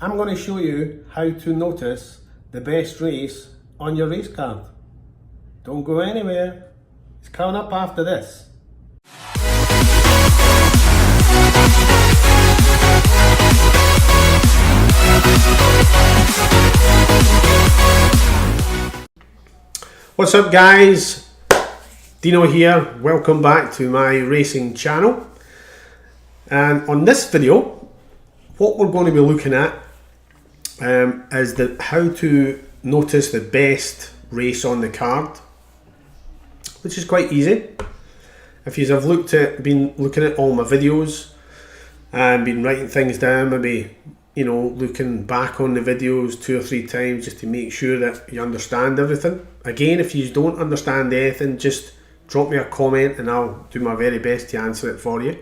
I'm going to show you how to notice the best race on your race card. Don't go anywhere, it's coming up after this. What's up guys, Dino here, welcome back to my racing channel. And on this video, what we're going to be looking at is how to notice the best race on the card, which is quite easy. If you have been looking at all my videos and been writing things down, maybe looking back on the videos 2 or 3 times just to make sure that you understand everything. Again, if you don't understand anything, just drop me a comment and I'll do my very best to answer it for you.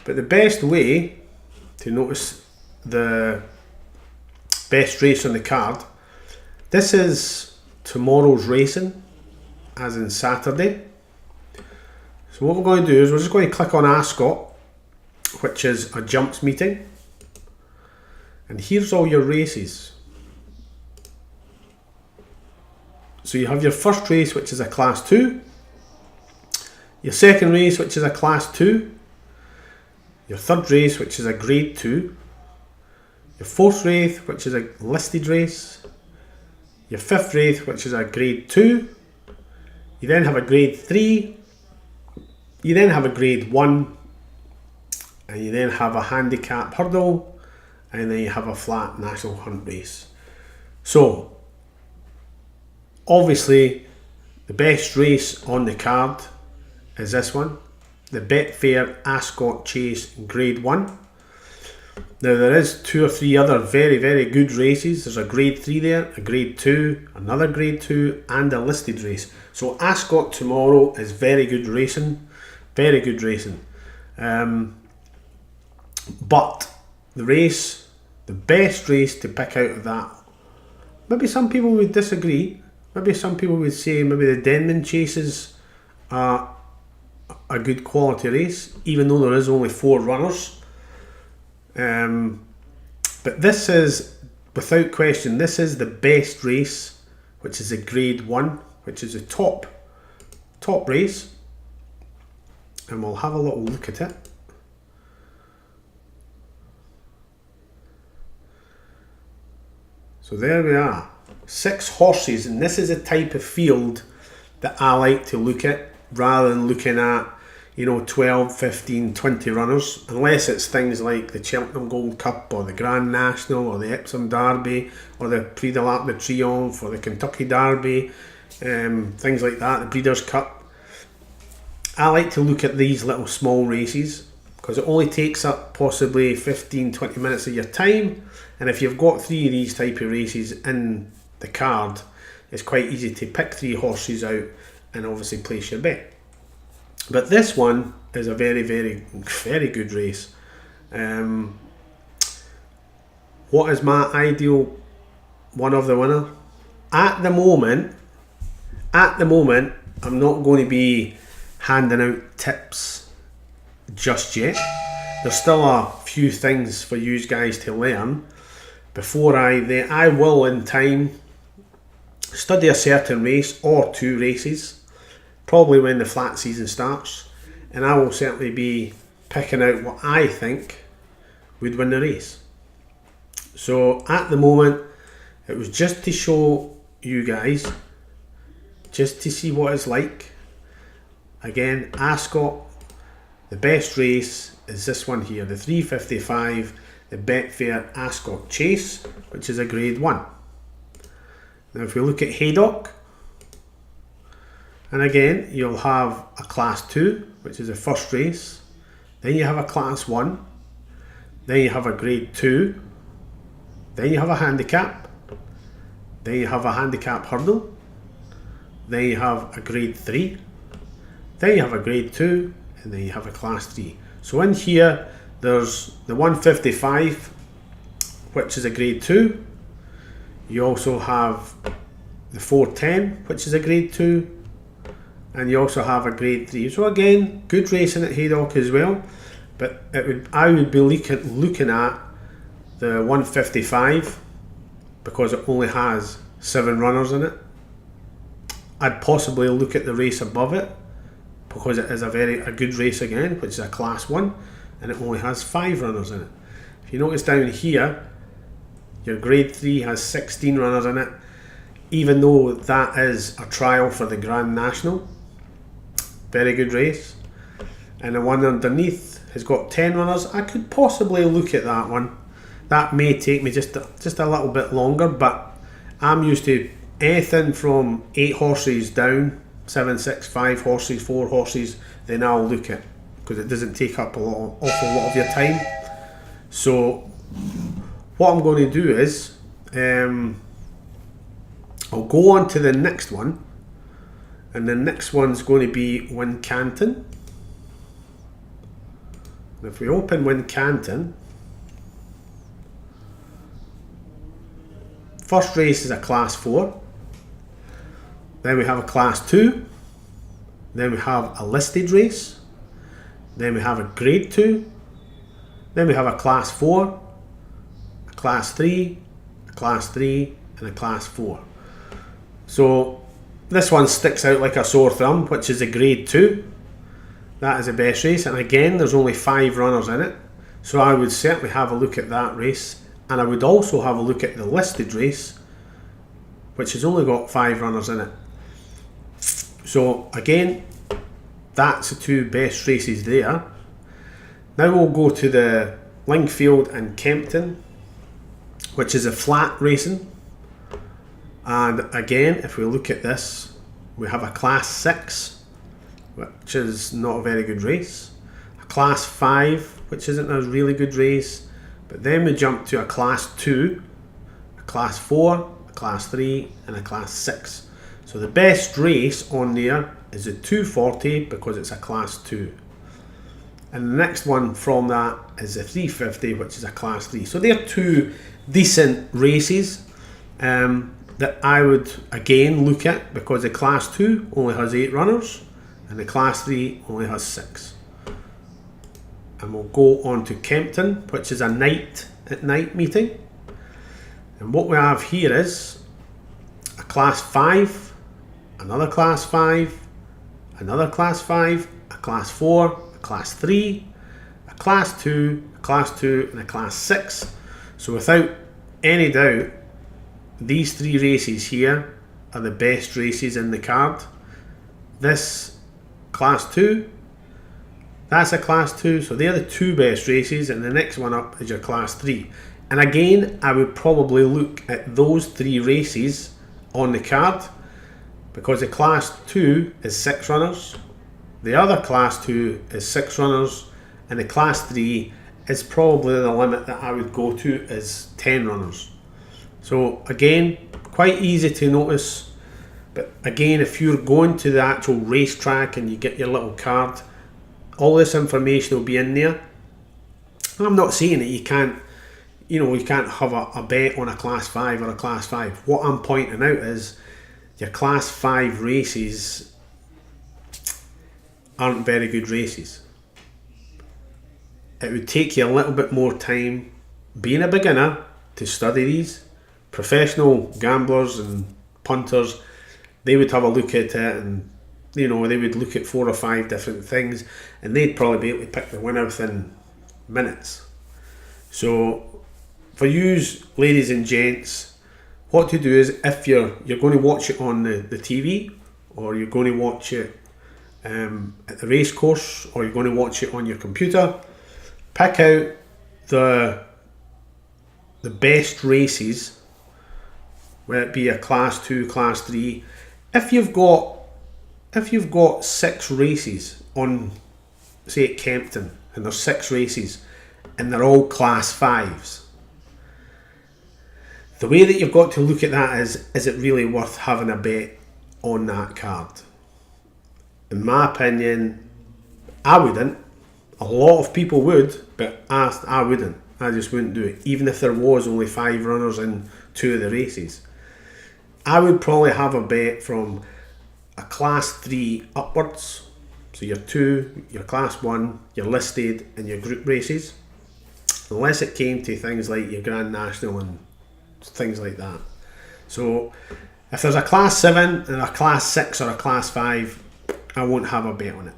But the best way to notice the best race on the card, this is tomorrow's racing, as in Saturday. So what we're going to do is we're just going to click on Ascot, which is a jumps meeting. And here's all your races. So you have your first race, which is a class 2. Your second race, which is a class 2. Your third race, which is a grade 2. Your fourth race, which is a listed race. Your fifth race, which is a grade 2. You then have a grade 3. You then have a grade 1. And you then have a handicap hurdle. And then you have a flat national hunt race. So obviously the best race on the card is this one, the Betfair Ascot Chase Grade 1. Now there is 2 or 3 other very good races. There's a grade 3 there, a grade 2, another grade 2 and a listed race. So Ascot tomorrow is very good racing, but the best race to pick out of that, maybe some people would disagree, maybe some people would say maybe the Denman Chases are a good quality race, even though there is only 4 runners. But this is, without question, this is the best race, which is a grade 1, which is a top race, and we'll have a little look at it. So there we are, 6 horses, and this is a type of field that I like to look at rather than looking at 12, 15, 20 runners, unless it's things like the Cheltenham Gold Cup or the Grand National or the Epsom Derby or the Prix de l'Arc de Triomphe or the Kentucky Derby, things like that, the Breeders' Cup. I like to look at these little small races because it only takes up possibly 15-20 minutes of your time, and if you've got 3 of these type of races in the card, it's quite easy to pick 3 horses out and obviously place your bet. But this one is a very good race. What is my ideal one of the winner? At the moment I'm not going to be handing out tips just yet. There's still a few things for you guys to learn before I will in time study a certain race or 2 races, probably when the flat season starts, and I will certainly be picking out what I think would win the race. So at the moment it was just to show you guys, just to see what it's like. Again, Ascot, the best race is this one here, the 355, the Betfair Ascot Chase, which is a grade 1. Now if we look at Haydock, and again you'll have a class 2, which is the first race, then you have a class 1, then you have a grade 2, then you have a handicap, then you have a handicap hurdle, then you have a grade 3, then you have a grade 2, and then you have a class 3. So in here there's the 155, which is a grade 2. You also have the 410, which is a grade 2, and you also have a grade 3. So again, good racing at Haydock as well, but I would be looking at the 155 because it only has 7 runners in it. I'd possibly look at the race above it because it is a good race again, which is a class 1, and it only has 5 runners in it. If you notice down here, your grade 3 has 16 runners in it, even though that is a trial for the Grand National. Very good race. And the one underneath has got 10 runners. I could possibly look at that one. That may take me just a little bit longer, but I'm used to anything from 8 horses down, 7, 6, 5 horses, 4 horses, then I'll look at, because it doesn't take up an awful lot of your time. So what I'm going to do is I'll go on to the next one, and the next one's going to be Wincanton. And if we open Wincanton, first race is a class 4, then we have a class 2, then we have a listed race, then we have a grade 2, then we have a class 4, a class 3, a class 3, and a class 4. So this one sticks out like a sore thumb, which is a grade 2. That is the best race, and again there's only 5 runners in it, so I would certainly have a look at that race, and I would also have a look at the listed race, which has only got 5 runners in it. So again, that's the 2 best races there. Now we'll go to the Lingfield and Kempton, which is a flat racing, and again if we look at this, we have a class 6, which is not a very good race, a class 5, which isn't a really good race, but then we jump to a class 2, a class 4, a class 3, and a class 6. So the best race on there is the 240 because it's a class 2. And the next one from that is the 350, which is a class 3. So they're 2 decent races that I would again look at, because the class 2 only has 8 runners and the class 3 only has 6. And we'll go on to Kempton, which is a night meeting. And what we have here is a class 5, another class 5, another class 5, a class 4, a class 3, a class 2, a class 2, and a class 6. So without any doubt, these 3 races here are the best races in the card. This class 2, that's a class 2, so they're the 2 best races, and the next one up is your class 3. And again, I would probably look at those 3 races on the card, because the class 2 is 6 runners, the other class 2 is 6 runners, and the class 3 is probably the limit that I would go to is 10 runners. So again, quite easy to notice, but again, if you're going to the actual racetrack and you get your little card, all this information will be in there. I'm not saying that you can't have a bet on a class 5 or a class 5. What I'm pointing out is your class 5 races aren't very good races. It would take you a little bit more time, being a beginner, to study these. Professional gamblers and punters, they would have a look at it, and they would look at 4 or 5 different things, and they'd probably be able to pick the winner within minutes. So for you ladies and gents, what to do is, if you're going to watch it on the TV, or you're going to watch it at the racecourse, or you're going to watch it on your computer, pick out the best races, whether it be a class 2, class 3. If you've got 6 races on, say, at Kempton, and there's 6 races and they're all class 5s, the way that you've got to look at that is it really worth having a bet on that card? In my opinion, I wouldn't. A lot of people would, but I wouldn't. I just wouldn't do it, even if there was only 5 runners in 2 of the races. I would probably have a bet from a class 3 upwards, so your 2, your class 1, your listed, and your group races. unless it came to things like your Grand National and things like that. So if there's a Class 7 and a Class 6 or a Class 5, I won't have a bet on it.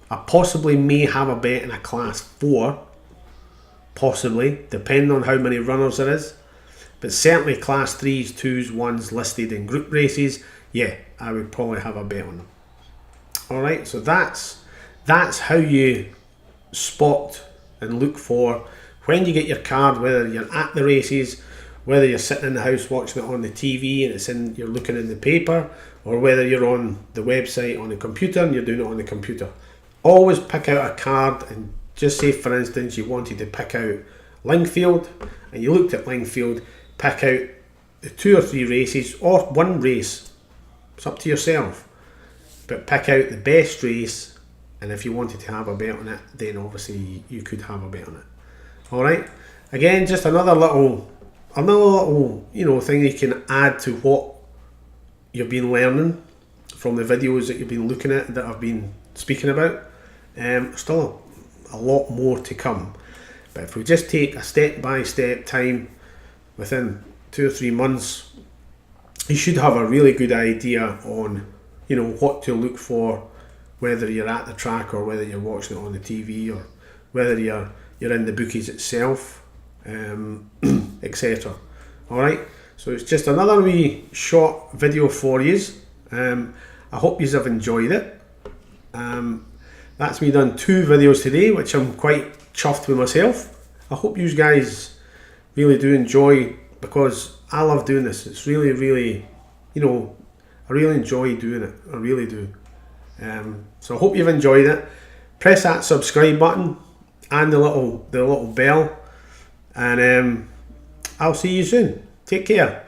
I possibly may have a bet in a Class 4, possibly, depending on how many runners there is. But certainly Class 3s, 2s, 1s listed in group races, yeah, I would probably have a bet on them. Alright, so that's how you spot and look for when you get your card, whether you're at the races, whether you're sitting in the house watching it on the TV and you're looking in the paper, or whether you're on the website on the computer and you're doing it on the computer. Always pick out a card and just say, for instance, you wanted to pick out Lingfield and you looked at Lingfield, pick out the 2 or 3 races or one race. It's up to yourself. But pick out the best race, and if you wanted to have a bet on it, then obviously you could have a bet on it. Alright? Again, just another little thing you can add to what you've been learning from the videos that you've been looking at that I've been speaking about. Still a lot more to come, but if we just take a step-by-step time, within 2 or 3 months, you should have a really good idea on what to look for, whether you're at the track or whether you're watching it on the TV or whether you're in the bookies itself, etc. Alright, so it's just another wee short video for you. I hope you have enjoyed it. That's me done 2 videos today, which I'm quite chuffed with myself. I hope you guys really do enjoy, because I love doing this. It's really, really, I really enjoy doing it. I really do. So I hope you've enjoyed it. Press that subscribe button and the little bell, and I'll see you soon. Take care.